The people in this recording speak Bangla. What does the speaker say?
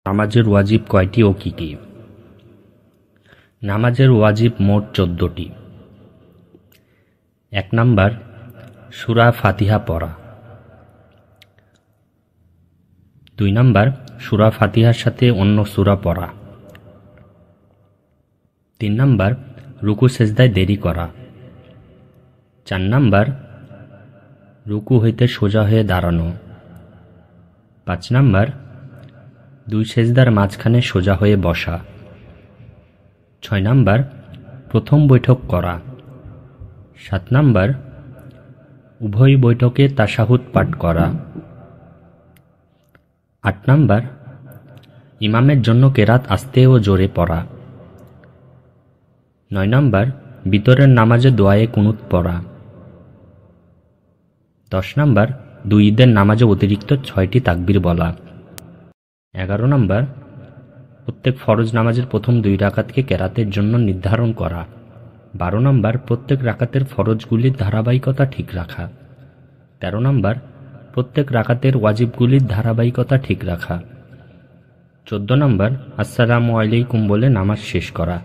নামাজের ওয়াজিব কয়টি ও কি কি? নামাজের ওয়াজিব মোট 14টি। 1 নাম্বার সূরা ফাতিহা পড়া। 2 নাম্বার সূরা ফাতিহার সাথে অন্য সূরা পড়া। 3 নাম্বার রুকু সেজদায় দেরি করা। 4 নাম্বার রুকু হইতে সোজা হয়ে দাঁড়ানো। 5 নাম্বার 2 সেজদার মাঝখানে সোজা হয়ে বসা। 6 নাম্বার প্রথম বৈঠক করা। 7 নাম্বার উভয় বৈঠকে তাশাহুদ পাঠ করা। 8 নাম্বার ইমামের জন্য কেরাত আস্তে ও জোরে পড়া। 9 নাম্বার ভিতরের নামাজে দোয়ায়ে কুনুত পড়া। 10 নাম্বার 2 ঈদের নামাজে অতিরিক্ত 6টি তাকবীর বলা। 11 নাম্বার প্রত্যেক ফরজ নামাজের প্রথম 2 রাকাতকে কেরাতের জন্য নির্ধারণ করা। 12 নাম্বার প্রত্যেক রাকাতের ফরজগুলির ধারাবাহিকতা ঠিক রাখা। 13 নাম্বার প্রত্যেক রাকাতের ওয়াজিবগুলির ধারাবাহিকতা ঠিক রাখা। 14 নাম্বার আসসালামু আলাইকুম বলে নামাজ শেষ করা।